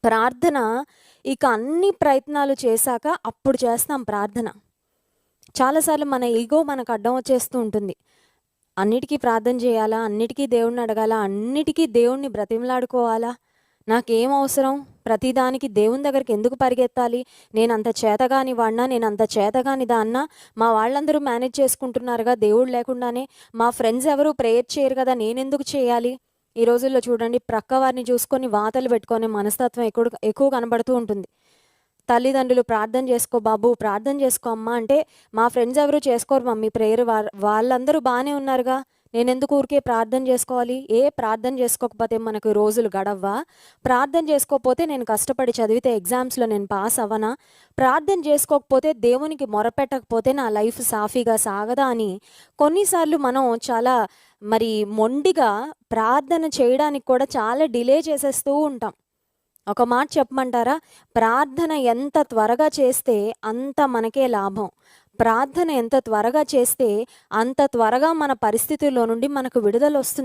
ప్రార్థన ఇక అన్ని ప్రయత్నాలు చేశాక అప్పుడు చేస్తాం ప్రార్థన. చాలాసార్లు మన ఈగో మనకు అడ్డం వచ్చేస్తూ ఉంటుంది. అన్నిటికీ ప్రార్థన చేయాలా? అన్నిటికీ దేవుడిని అడగాలా? అన్నిటికీ దేవుడిని బ్రతిమలాడుకోవాలా? నాకేం అవసరం? ప్రతిదానికి దేవుని దగ్గరికి ఎందుకు పరిగెత్తాలి? నేనంత చేతగాని వాడినా, నేనంత చేతగాని దాన్నా, మా వాళ్ళందరూ మేనేజ్ చేసుకుంటున్నారుగా దేవుడు లేకుండానే. మా ఫ్రెండ్స్ ఎవరు ప్రేయర్ చేయరు కదా, నేనెందుకు చేయాలి? ఈ రోజుల్లో చూడండి, ప్రక్క వారిని చూసుకొని వాతలు పెట్టుకునే మనస్తత్వం ఎక్కువ కనబడుతూ ఉంటుంది. తల్లిదండ్రులు ప్రార్థన చేసుకో బాబు, ప్రార్థన చేసుకో అమ్మా అంటే, మా ఫ్రెండ్స్ ఎవరు చేసుకోరు మమ్మీ ప్రేయర్, వాళ్ళందరూ బాగానే ఉన్నారుగా, నేనెందుకు ఊరికే ప్రార్థన చేసుకోవాలి? ప్రార్థన చేసుకోకపోతే మనకు రోజులు గడవ్వా? ప్రార్థన చేసుకోకపోతే నేను కష్టపడి చదివితే ఎగ్జామ్స్లో నేను పాస్ అవ్వనా? ప్రార్థన చేసుకోకపోతే, దేవునికి మొరపెట్టకపోతే నా లైఫ్ సాఫీగా సాగదా అని కొన్నిసార్లు మనం చాలా మొండిగా ప్రార్థన చేయడానికి కూడా చాలా డిలే చేసేస్తూ ఉంటాం. ఒక మాట చెప్పమంటారా? ప్రార్థన ఎంత త్వరగా చేస్తే అంత మనకే లాభం. ప్రార్థన ఎంత త్వరగా చేస్తే అంత త్వరగా మన పరిస్థితుల్లో నుండి మనకు విడుదలొస్తుంది.